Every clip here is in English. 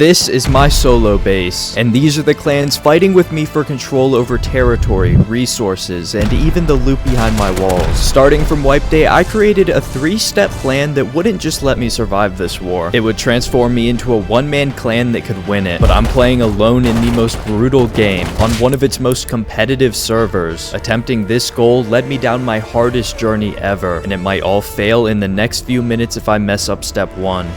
This is my solo base, and these are the clans fighting with me for control over territory, resources, and even the loot behind my walls. Starting from wipe day, I created a 3-step plan that wouldn't just let me survive this war. It would transform me into a one-man clan that could win it. But I'm playing alone in the most brutal game, on one of its most competitive servers. Attempting this goal led me down my hardest journey ever, and it might all fail in the next few minutes if I mess up step 1.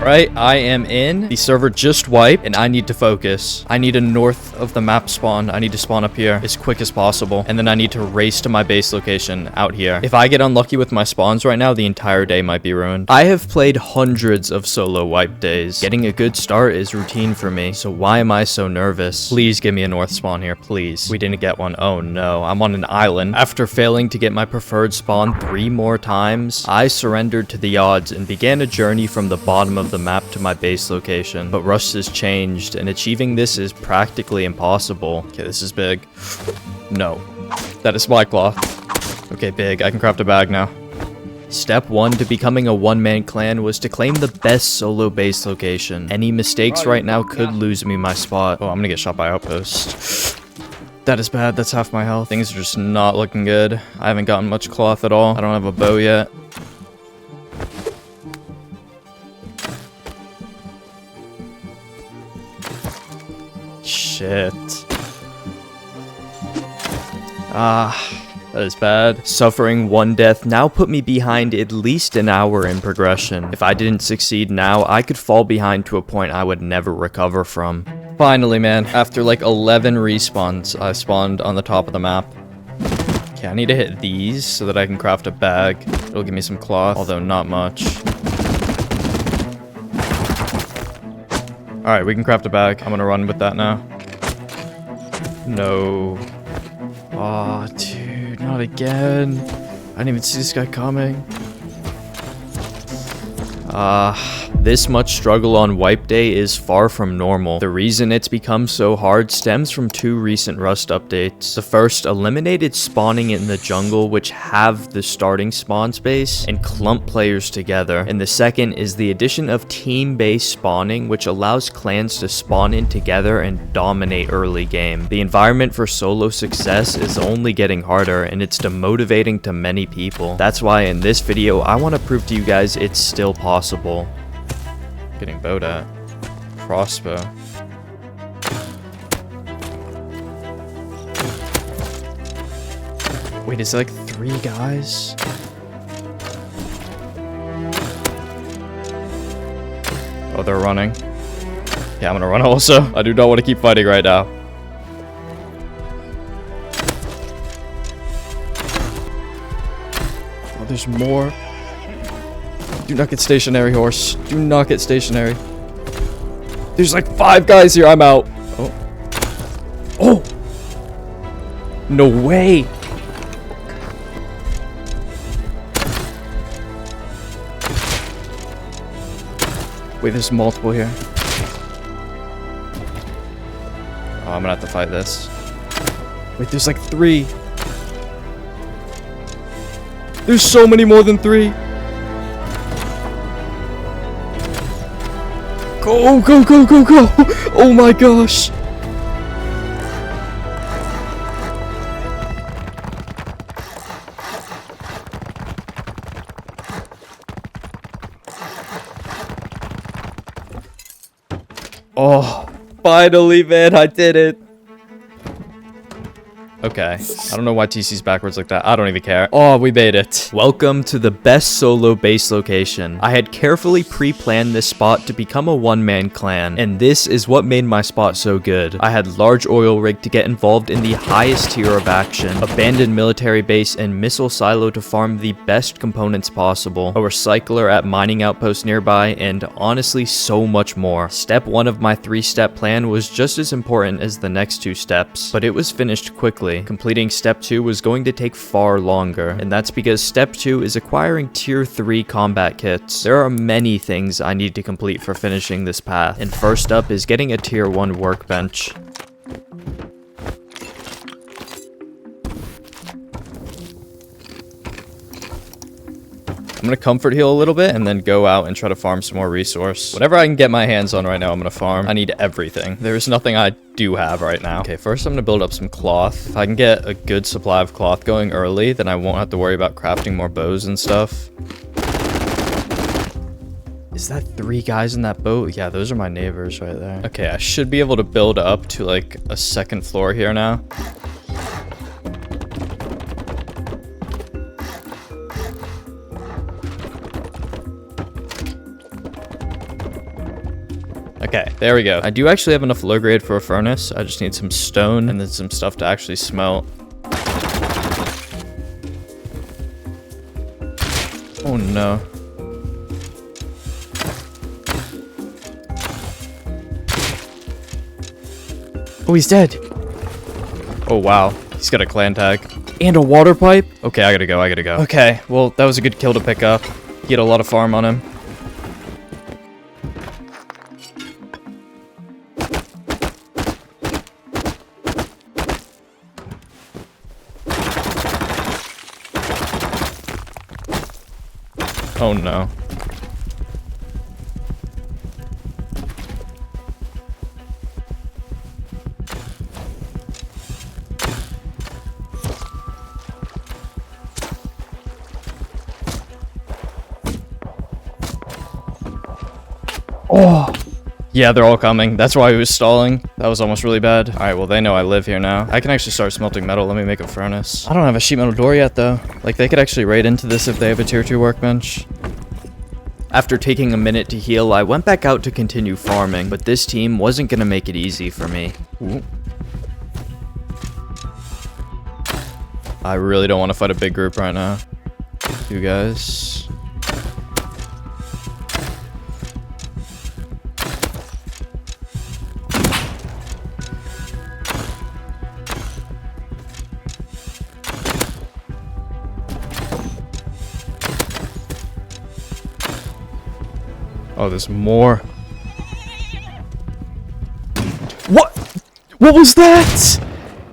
Right, I am in. The server just wiped, and I need to focus. I need a north of the map spawn. I need to spawn up here as quick as possible, and then I need to race to my base location out here. If I get unlucky with my spawns right now, the entire day might be ruined. I have played hundreds of solo wipe days. Getting a good start is routine for me, so why am I so nervous? Please give me a north spawn here, please. We didn't get one. Oh no, I'm on an island. After failing to get my preferred spawn 3 more times, I surrendered to the odds and began a journey from the bottom of the map to my base location. But Rust has changed, and achieving this is practically impossible. Okay, this is big. No. That is my cloth. Okay, big. I can craft a bag now. Step 1 to becoming a one-man clan was to claim the best solo base location. Any mistakes right now could lose me my spot. Oh, I'm gonna get shot by outpost. That is bad. That's half my health. Things are just not looking good. I haven't gotten much cloth at all. I don't have a bow yet. Shit. That is bad. Suffering 1 death now put me behind at least an hour in progression. If I didn't succeed now, I could fall behind to a point I would never recover from. Finally, man, after like 11 respawns, I spawned on the top of the map. Okay, I need to hit these so that I can craft a bag. It'll give me some cloth, although not much. Alright, we can craft a bag. I'm gonna run with that now. No. Aw, dude, not again. I didn't even see this guy coming. This much struggle on wipe day is far from normal. The reason it's become so hard stems from 2 recent Rust updates. The first eliminated spawning in the jungle, which have the starting spawn space, and clump players together. And the second is the addition of team-based spawning, which allows clans to spawn in together and dominate early game. The environment for solo success is only getting harder, and it's demotivating to many people. That's why in this video, I want to prove to you guys it's still possible. Getting bowed at. Crossbow. Wait, is there like 3 guys? Oh, they're running. Yeah, I'm gonna run also. I do not want to keep fighting right now. Oh, there's more. Do not get stationary, horse. Do not get stationary. There's like 5 guys here. I'm out. Oh. Oh! No way! Wait, there's multiple here. Oh, I'm gonna have to fight this. Wait, there's like 3. There's so many more than 3. Go, go, go, go, go! Oh my gosh! Oh, finally, man, I did it! Okay, I don't know why TC's backwards like that. I don't even care. Oh, we made it. Welcome to the best solo base location. I had carefully pre-planned this spot to become a one-man clan, and this is what made my spot so good. I had large oil rig to get involved in the highest tier of action, abandoned military base and missile silo to farm the best components possible, a recycler at mining outpost nearby, and honestly so much more. Step 1 of my 3-step plan was just as important as the next 2 steps, but it was finished quickly. Completing step 2 was going to take far longer, and that's because step 2 is acquiring tier 3 combat kits. There are many things I need to complete for finishing this path, and first up is getting a tier 1 workbench. I'm gonna comfort heal a little bit and then go out and try to farm some more resource. Whatever I can get my hands on right now, I'm gonna farm. I need everything. There's nothing I do have right now. Okay, first I'm gonna build up some cloth. If I can get a good supply of cloth going early, then I won't have to worry about crafting more bows and stuff. Is that 3 guys in that boat? Yeah, those are my neighbors right there. Okay, I should be able to build up to like a 2nd floor here now. Okay, there we go. I do actually have enough low grade for a furnace. I just need some stone and then some stuff to actually smelt. Oh no. Oh, he's dead. Oh, wow. He's got a clan tag. And a water pipe? Okay, I gotta go. Okay, well, that was a good kill to pick up. He had a lot of farm on him. Oh, no. Oh, yeah, they're all coming. That's why he was stalling. That was almost really bad. All right, well, they know I live here now. I can actually start smelting metal. Let me make a furnace. I don't have a sheet metal door yet, though. Like, they could actually raid into this if they have a tier 2 workbench. After taking a minute to heal, I went back out to continue farming, but this team wasn't gonna make it easy for me. Ooh. I really don't want to fight a big group right now. You guys. Oh, there's more. What? What was that?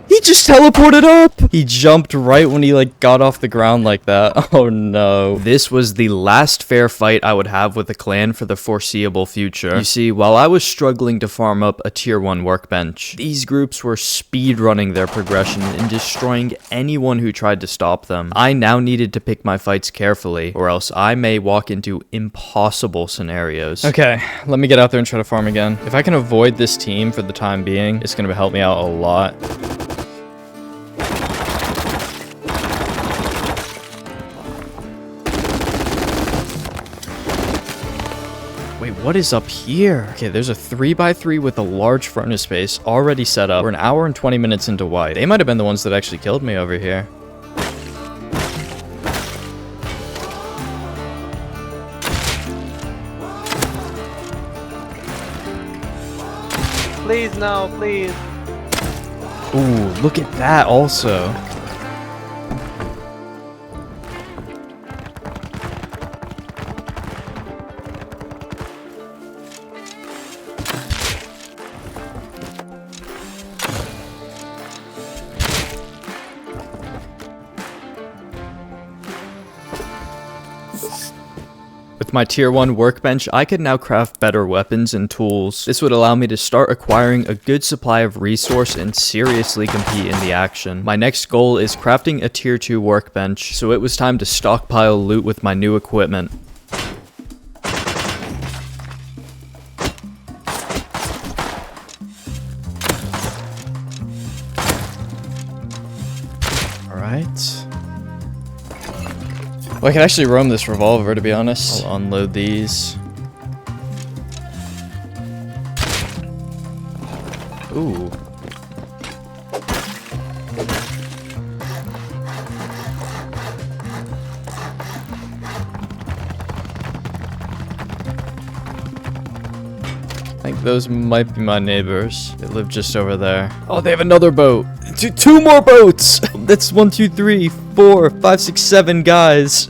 He just teleported up. He jumped right when he like got off the ground like that. Oh no. This was the last fair fight I would have with the clan for the foreseeable future. You see, while I was struggling to farm up a tier 1 workbench, these groups were speedrunning their progression and destroying anyone who tried to stop them. I now needed to pick my fights carefully, or else I may walk into impossible scenarios. Okay, let me get out there and try to farm again. If I can avoid this team for the time being, it's gonna help me out a lot. Wait, what is up here? Okay, there's a 3x3 with a large furnace space already set up. We're an hour and 20 minutes into white. They might have been the ones that actually killed me over here. Please, no, please. Ooh, look at that also. With my tier 1 workbench, I could now craft better weapons and tools. This would allow me to start acquiring a good supply of resource and seriously compete in the action. My next goal is crafting a tier 2 workbench, so it was time to stockpile loot with my new equipment. Alright. Well, I can actually roam this revolver, to be honest. I'll unload these. Ooh. I think those might be my neighbors. They live just over there. Oh, they have another boat. Two more boats. That's 1, 2, 3, 4, 5, 6, 7 guys.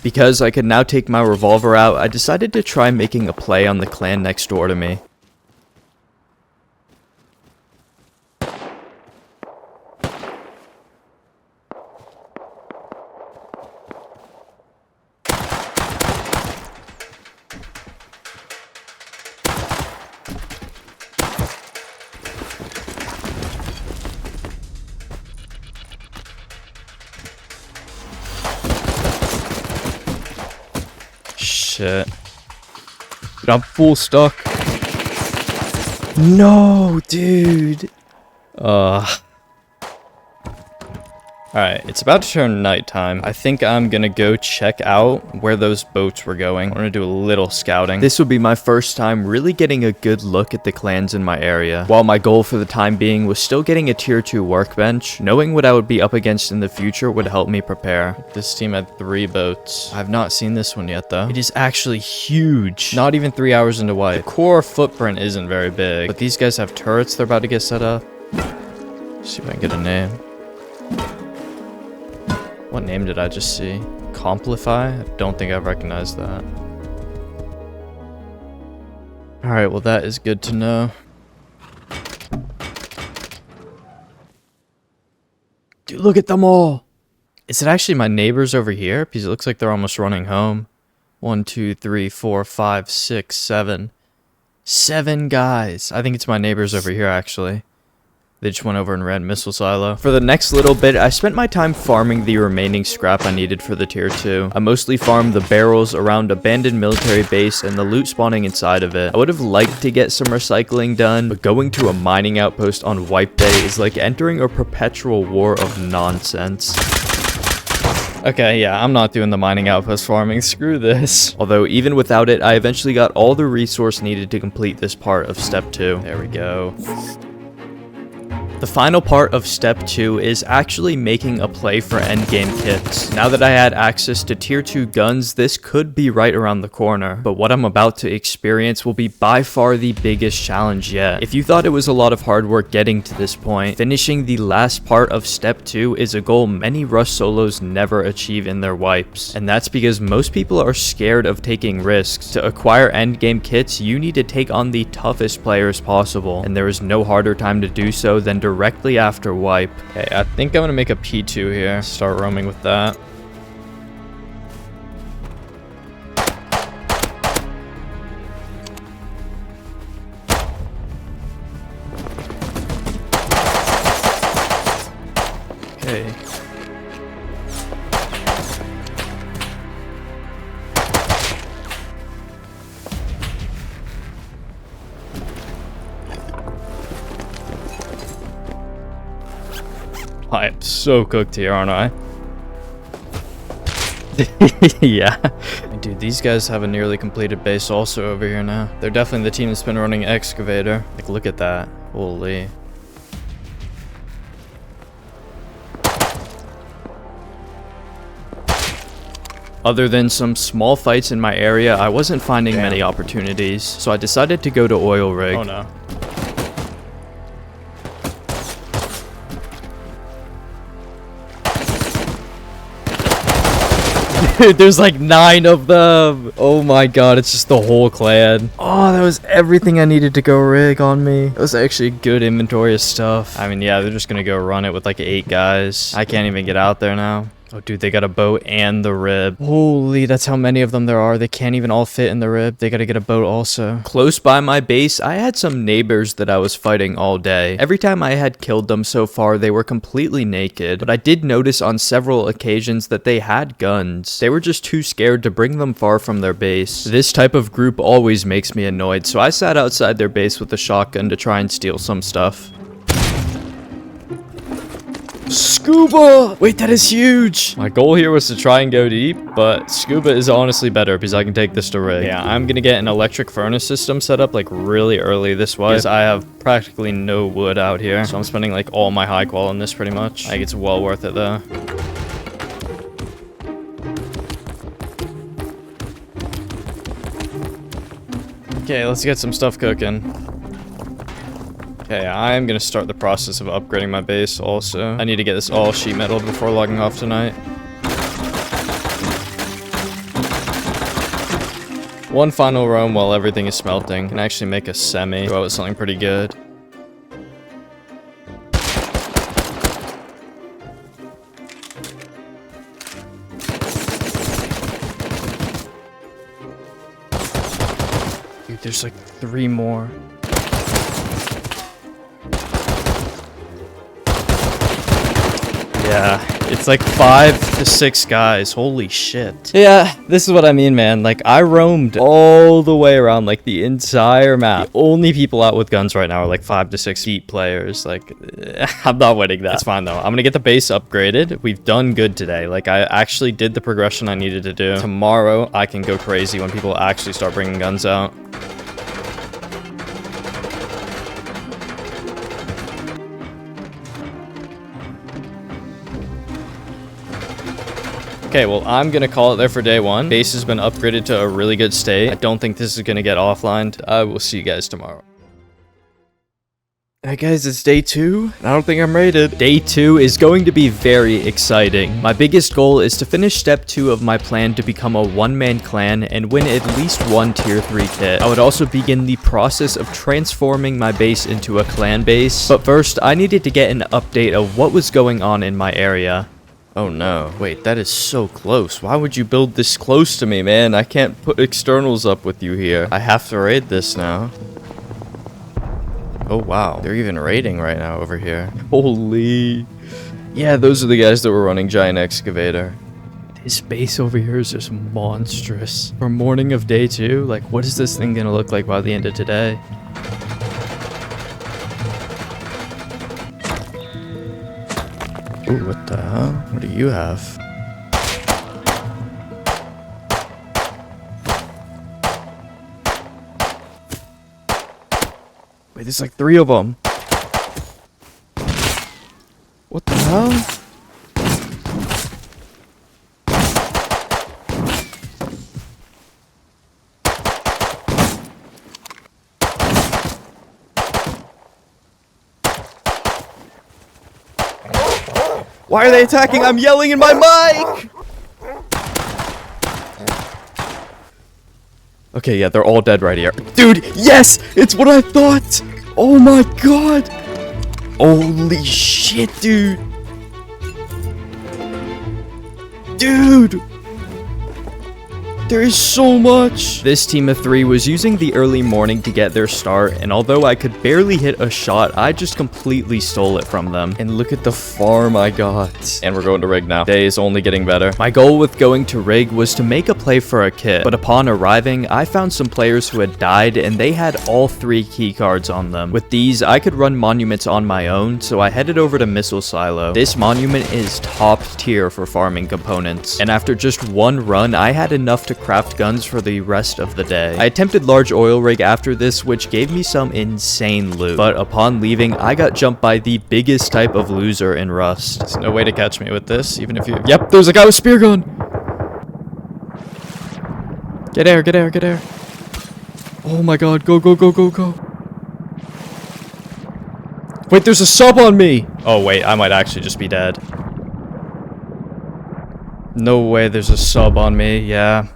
Because I could now take my revolver out, I decided to try making a play on the clan next door to me. Shit. Dude, I'm full stuck. No, dude. Alright, it's about to turn nighttime. I think I'm gonna go check out where those boats were going. I'm gonna do a little scouting. This will be my first time really getting a good look at the clans in my area. While my goal for the time being was still getting a tier 2 workbench, knowing what I would be up against in the future would help me prepare. This team had 3 boats. I've not seen this one yet though. It is actually huge. Not even 3 hours into white. The core footprint isn't very big, but these guys have turrets they're about to get set up. Let's see if I can get a name. What name did I just see? Complify? I don't think I've recognized that. Alright, well that is good to know. Dude, look at them all! Is it actually my neighbors over here? Because it looks like they're almost running home. 1, 2, 3, 4, 5, 6, 7. 7 guys. I think it's my neighbors over here actually. They just went over and ran missile silo. For the next little bit, I spent my time farming the remaining scrap I needed for the tier 2. I mostly farmed the barrels around abandoned military base and the loot spawning inside of it. I would have liked to get some recycling done, but going to a mining outpost on wipe day is like entering a perpetual war of nonsense. Okay, yeah, I'm not doing the mining outpost farming, screw this. Although, even without it, I eventually got all the resource needed to complete this part of step 2. There we go. The final part of step 2 is actually making a play for endgame kits. Now that I had access to tier 2 guns, this could be right around the corner, but what I'm about to experience will be by far the biggest challenge yet. If you thought it was a lot of hard work getting to this point, finishing the last part of step 2 is a goal many rush solos never achieve in their wipes, and that's because most people are scared of taking risks. To acquire endgame kits, you need to take on the toughest players possible, and there is no harder time to do so than directly after wipe. Okay, I think I'm gonna make a P2 here. Start roaming with that. Okay. I am so cooked here, aren't I? Yeah. Dude, these guys have a nearly completed base also over here now. They're definitely the team that's been running excavator. Like, look at that. Holy. Other than some small fights in my area, I wasn't finding many opportunities, so I decided to go to oil rig. Oh no. Dude, there's like 9 of them. Oh my god, it's just the whole clan. Oh, that was everything I needed to go rig on me. That was actually a good inventory of stuff. I mean, yeah, they're just gonna go run it with like 8 guys. I can't even get out there now. Oh, dude, they got a boat and the rib. Holy, that's how many of them there are. They can't even all fit in the rib. They gotta get a boat also. Close by my base, I had some neighbors that I was fighting all day. Every time I had killed them so far, they were completely naked. But I did notice on several occasions that they had guns. They were just too scared to bring them far from their base. This type of group always makes me annoyed, so I sat outside their base with a shotgun to try and steal some stuff. Scuba! Wait, that is huge! My goal here was to try and go deep, but scuba is honestly better because I can take this to rig. Yeah, I'm gonna get an electric furnace system set up like really early this way because I have practically no wood out here. So I'm spending like all my high qual on this pretty much. I think it's well worth it though. Okay, let's get some stuff cooking. Okay, I'm gonna start the process of upgrading my base also. I need to get this all sheet metal before logging off tonight. One final roam while everything is smelting. Can actually make a semi. Go out with something pretty good. Dude, there's like 3 more. Yeah, it's like 5 to 6 guys. Holy shit. Yeah, this is what I mean, man. Like, I roamed all the way around, like, the entire map. The only people out with guns right now are, like, 5 to 6 feet players. Like, I'm not winning that. It's fine, though. I'm gonna get the base upgraded. We've done good today. Like, I actually did the progression I needed to do. Tomorrow, I can go crazy when people actually start bringing guns out. Okay, well, I'm gonna call it there for day 1. Base has been upgraded to a really good state. I don't think this is gonna get offlined. I will see you guys tomorrow. Hey guys, it's day 2. I don't think I'm rated. Day 2 is going to be very exciting. My biggest goal is to finish step 2 of my plan to become a one-man clan and win at least 1 tier 3 kit. I would also begin the process of transforming my base into a clan base. But first, I needed to get an update of what was going on in my area. Oh no, wait, that is so close. Why would you build this close to me, man? I can't put externals up with you here. I have to raid this now. Oh wow, they're even raiding right now over here. Holy. Yeah, those are the guys that were running Giant Excavator. This base over here is just monstrous. For morning of day 2, like what is this thing gonna look like by the end of today? Ooh, what the hell? What do you have? Wait, there's like 3 of them. What the hell? Why are they attacking? I'm yelling in my mic! Okay, yeah, they're all dead right here. Dude, yes! It's what I thought! Oh my god! Holy shit, dude! Dude! There is so much! This team of 3 was using the early morning to get their start, and although I could barely hit a shot, I just completely stole it from them. And look at the farm I got. And we're going to rig now. Day is only getting better. My goal with going to rig was to make a play for a kit, but upon arriving, I found some players who had died, and they had all 3 key cards on them. With these, I could run monuments on my own, so I headed over to Missile Silo. This monument is top tier for farming components, and after just 1 run, I had enough to craft guns for the rest of the day. I attempted large oil rig after this, which gave me some insane loot, but upon leaving, I got jumped by the biggest type of loser in Rust. There's no way to catch me with this, even if you— Yep, there's a guy with spear gun! Get air, get air, get air. Oh my god, go, go, go, go, go. Wait, there's a sub on me! Oh wait, I might actually just be dead. No way there's a sub on me, yeah.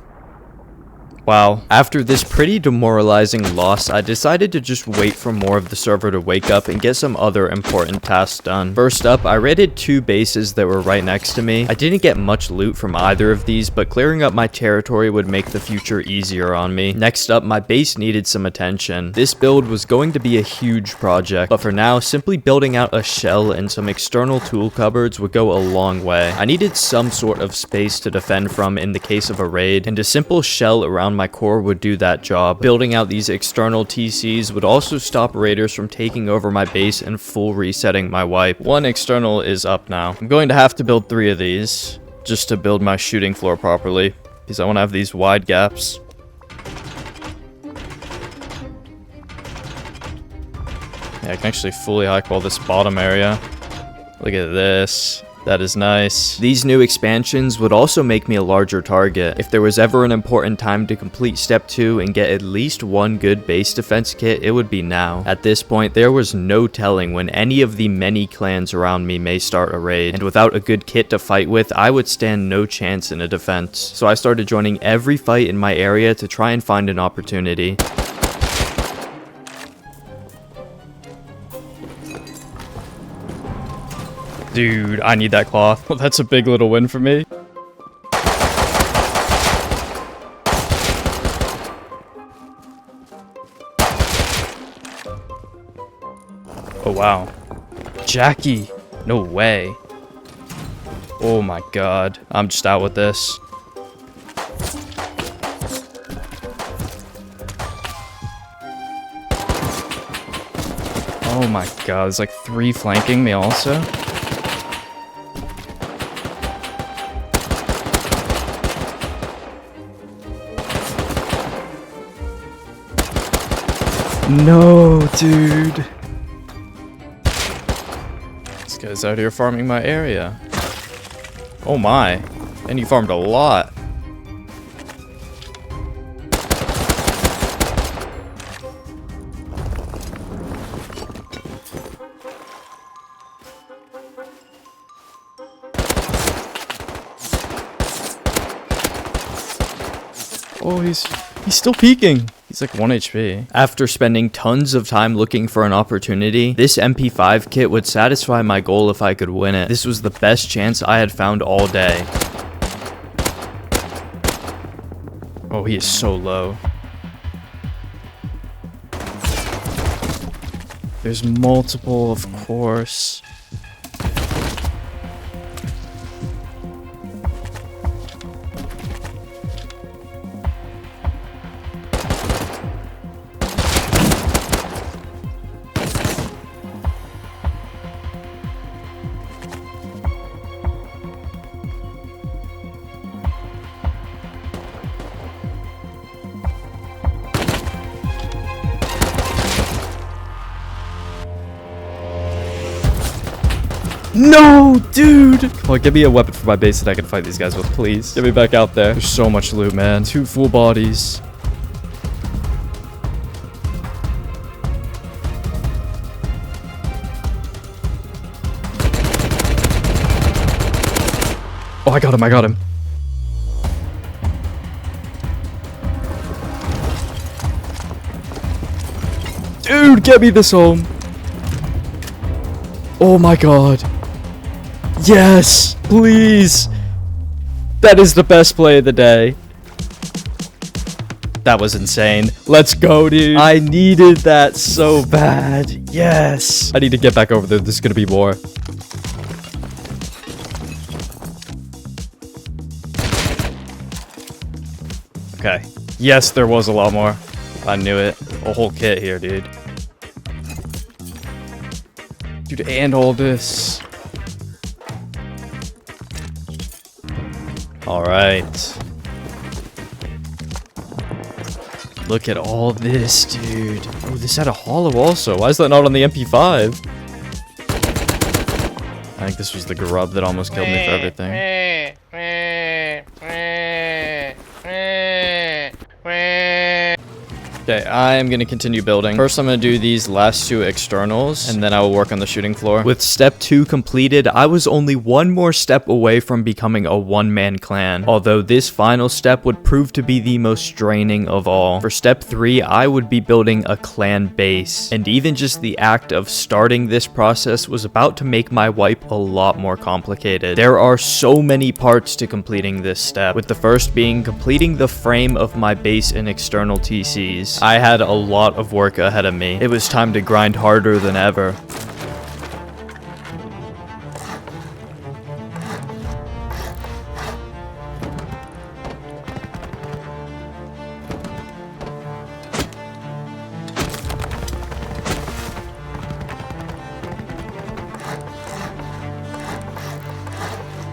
Wow. After this pretty demoralizing loss, I decided to just wait for more of the server to wake up and get some other important tasks done. First up, I raided 2 bases that were right next to me. I didn't get much loot from either of these, but clearing up my territory would make the future easier on me. Next up, my base needed some attention. This build was going to be a huge project, but for now, simply building out a shell and some external tool cupboards would go a long way. I needed some sort of space to defend from in the case of a raid, and a simple shell around my core would do that job. Building out these external TCs would also stop raiders from taking over my base and full resetting my wipe. 1 external is up now. I'm going to have to build 3 of these just to build my shooting floor properly, because I want to have these wide gaps. Yeah, I can actually fully high-qual this bottom area. Look at this. That is nice. These new expansions would also make me a larger target. If there was ever an important time to complete step 2 and get at least one good base defense kit, it would be now. At this point, there was no telling when any of the many clans around me may start a raid, and without a good kit to fight with, I would stand no chance in a defense. So I started joining every fight in my area to try and find an opportunity. Dude, I need that cloth. Well, that's a big little win for me. Oh, wow. Jackie. No way. Oh my god. I'm just out with this. Oh my god. There's like 3 flanking me also. No, dude. This guy's out here farming my area. Oh my. And he farmed a lot. Oh, he's still peeking. He's like 1 HP. After spending tons of time looking for an opportunity, this MP5 kit would satisfy my goal if I could win it. This was the best chance I had found all day. Oh, he is so low. There's multiple, of course. No, dude! Come on, give me a weapon for my base that I can fight these guys with, please. Get me back out there. There's so much loot, man. 2 full bodies. Oh, I got him, I got him. Dude, get me this home. Oh my god. Yes, please. That is the best play of the day. That was insane. Let's go, dude. I needed that so bad. Yes. I need to get back over there. There's gonna be more. Okay. Yes, there was a lot more. I knew it. A whole kit here, dude. Dude, and all this. Alright. Look at all this, dude. Oh, this had a hollow also. Why is that not on the MP5? I think this was the grub that almost killed me for everything. Okay, I am going to continue building. First, I'm going to do these last 2 externals, and then I will work on the shooting floor. With step 2 completed, I was only one more step away from becoming a one-man clan, although this final step would prove to be the most draining of all. For step 3, I would be building a clan base, and even just the act of starting this process was about to make my wipe a lot more complicated. There are so many parts to completing this step, with the first being completing the frame of my base and external TCs. I had a lot of work ahead of me. It was time to grind harder than ever.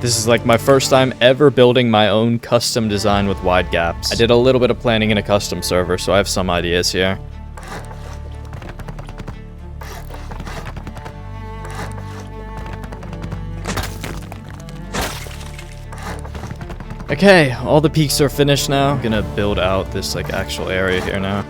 This is like my first time ever building my own custom design with wide gaps. I did a little bit of planning in a custom server, so I have some ideas here. Okay, all the peaks are finished now. I'm gonna build out this like actual area here now.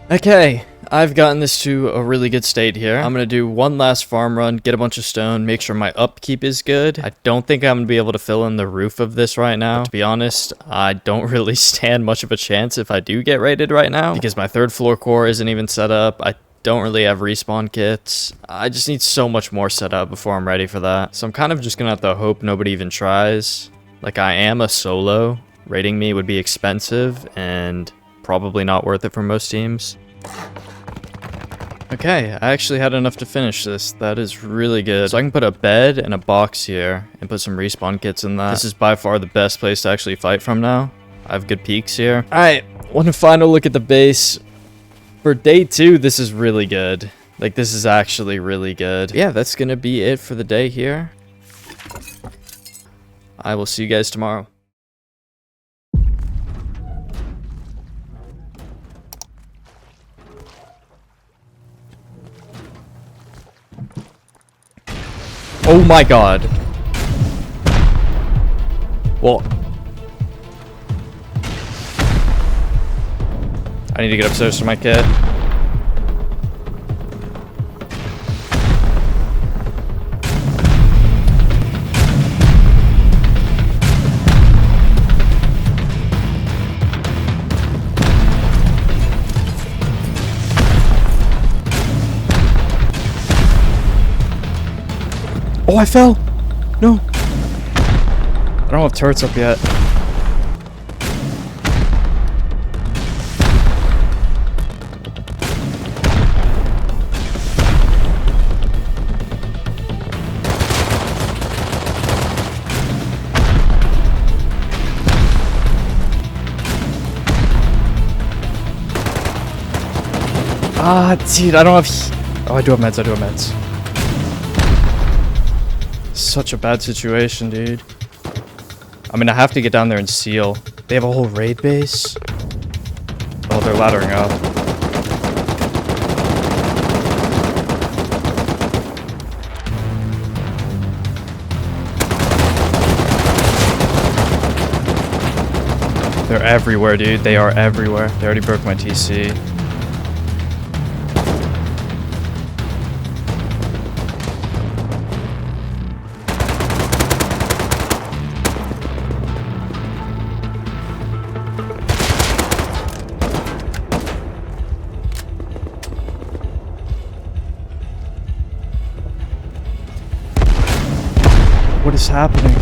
Okay, I've gotten this to a really good state here. I'm gonna do one last farm run, get a bunch of stone, make sure my upkeep is good. I don't think I'm gonna be able to fill in the roof of this right now. But to be honest, I don't really stand much of a chance if I do get raided right now, because my third floor core isn't even set up. I don't really have respawn kits. I just need so much more set up before I'm ready for that. So I'm kind of just gonna have to hope nobody even tries. Like, I am a solo. Raiding me would be expensive and probably not worth it for most teams. Okay, I actually had enough to finish this. That is really good. So I can put a bed and a box here and put some respawn kits in that. This is by far the best place to actually fight from now. I have good peaks here. Alright, one final look at the base. For day 2, this is really good. Like, this is actually really good. Yeah, that's gonna be it for the day here. I will see you guys tomorrow. Oh my god. Well, I need to get upstairs to my kit. Oh, I fell! No! I don't have turrets up yet. Ah, dude, I don't have... Oh, I do have meds, I do have meds. Such a bad situation, dude. I mean, I have to get down there and seal. They have a whole raid base. Oh, they're laddering up. They're everywhere, dude. They are everywhere. They already broke my TC. What is happening?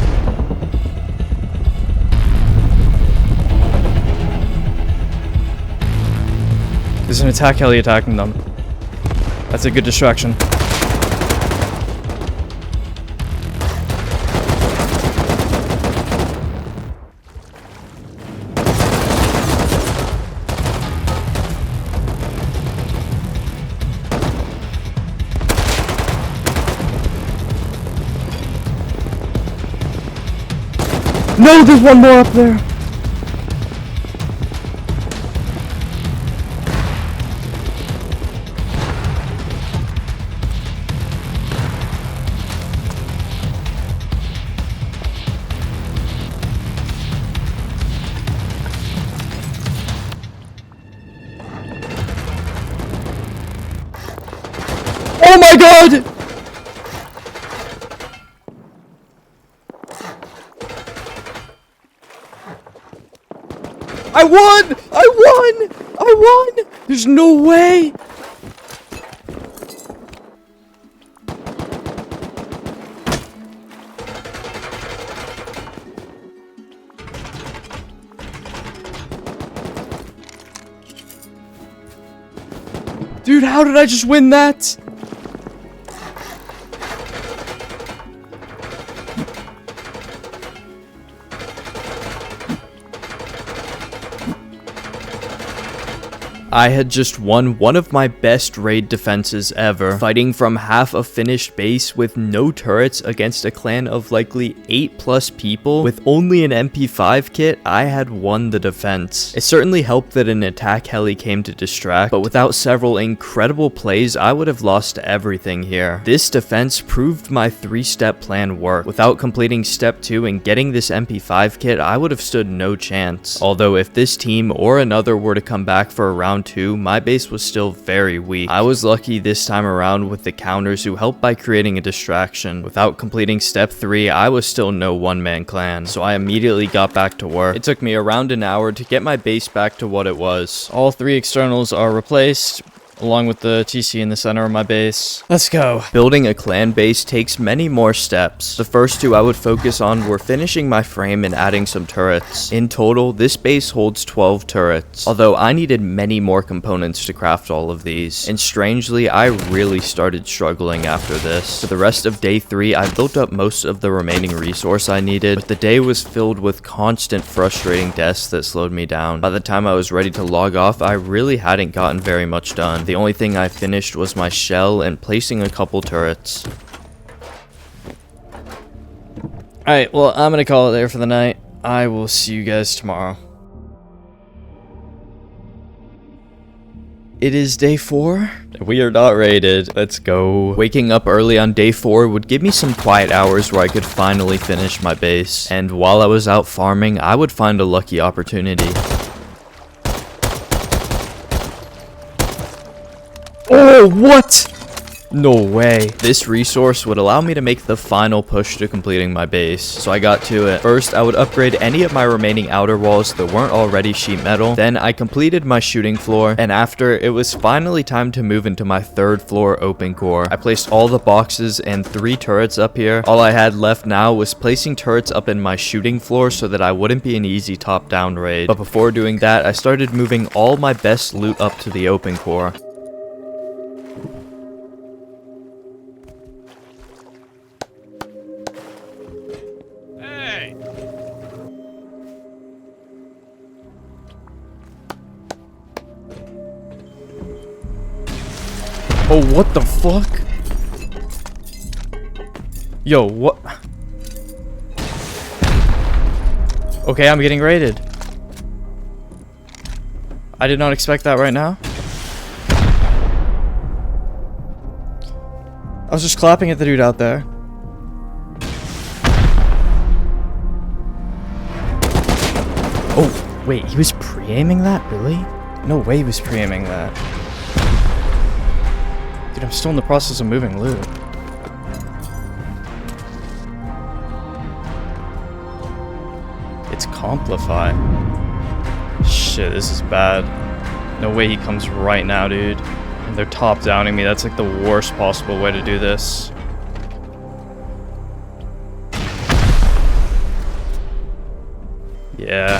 There's an attack heli attacking them. That's a good distraction. No, there's one more up there. Oh my god! I won! I won! I won! There's no way! Dude, how did I just win that? I had just won one of my best raid defenses ever, fighting from half a finished base with no turrets against a clan of likely 8+ people. With only an MP5 kit, I had won the defense. It certainly helped that an attack heli came to distract, but without several incredible plays, I would have lost everything here. This defense proved my 3-step plan worked. Without completing step 2 and getting this MP5 kit, I would have stood no chance. Although if this team or another were to come back for a round 2, my base was still very weak. I was lucky this time around with the counters who helped by creating a distraction. Without completing step 3, I was still no one-man clan, so I immediately got back to work. It took me around an hour to get my base back to what it was. All 3 externals are replaced, along with the TC in the center of my base. Let's go. Building a clan base takes many more steps. The first 2 I would focus on were finishing my frame and adding some turrets. In total, this base holds 12 turrets, although I needed many more components to craft all of these. And strangely, I really started struggling after this. For the rest of day 3, I built up most of the remaining resource I needed, but the day was filled with constant frustrating deaths that slowed me down. By the time I was ready to log off, I really hadn't gotten very much done. The only thing I finished was my shell and placing a couple turrets. Alright, well, I'm gonna call it there for the night. I will see you guys tomorrow. It is day 4. We are not raided. Let's go. Waking up early on day 4 would give me some quiet hours where I could finally finish my base. And while I was out farming, I would find a lucky opportunity. Oh, what? No way. This resource would allow me to make the final push to completing my base, so I got to it. First, I would upgrade any of my remaining outer walls that weren't already sheet metal. Then I completed my shooting floor, and after, it was finally time to move into my 3rd floor open core. I placed all the boxes and 3 turrets up here. All I had left now was placing turrets up in my shooting floor so that I wouldn't be an easy top-down raid. But before doing that, I started moving all my best loot up to the open core. Oh, what the fuck? Yo, what? Okay, I'm getting raided. I did not expect that right now. I was just clapping at the dude out there. Oh, wait, he was pre-aiming that? Really? No way he was pre-aiming that. Dude, I'm still in the process of moving loot. It's Complify. Shit, this is bad. No way he comes right now, dude. And they're top-downing me. That's like the worst possible way to do this. Yeah.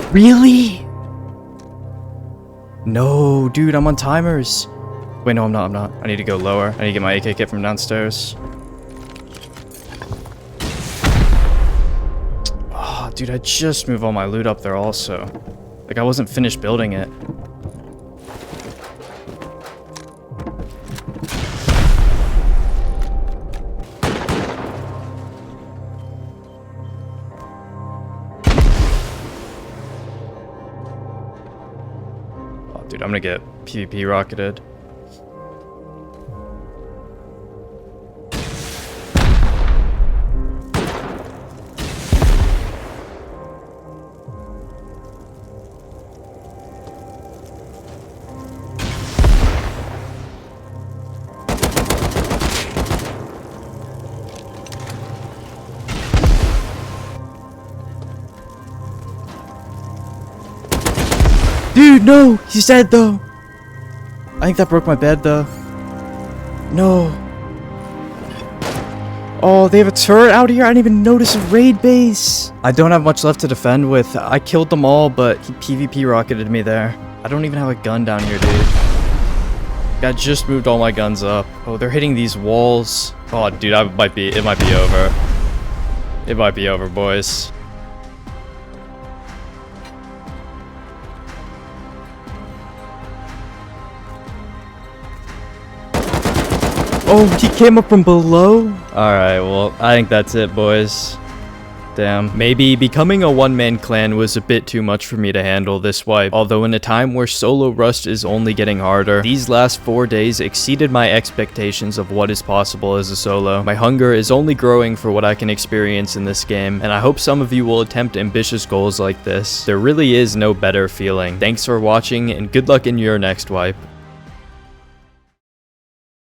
Really? No, dude, I'm on timers. Wait, no, I'm not. I need to go lower. I need to get my AK kit from downstairs. Oh, dude, I just moved all my loot up there also. Like, I wasn't finished building it. Dude, I'm gonna get PvP rocketed. Dude, no! He's dead, though! I think that broke my bed, though. No. Oh, they have a turret out here? I didn't even notice a raid base! I don't have much left to defend with. I killed them all, but he PvP rocketed me there. I don't even have a gun down here, dude. I just moved all my guns up. Oh, they're hitting these walls. Oh, dude, it might be over. It might be over, boys. Oh, he came up from below? Alright, well, I think that's it, boys. Damn. Maybe becoming a one-man clan was a bit too much for me to handle this wipe. Although in a time where solo rust is only getting harder, these last 4 days exceeded my expectations of what is possible as a solo. My hunger is only growing for what I can experience in this game, and I hope some of you will attempt ambitious goals like this. There really is no better feeling. Thanks for watching, and good luck in your next wipe.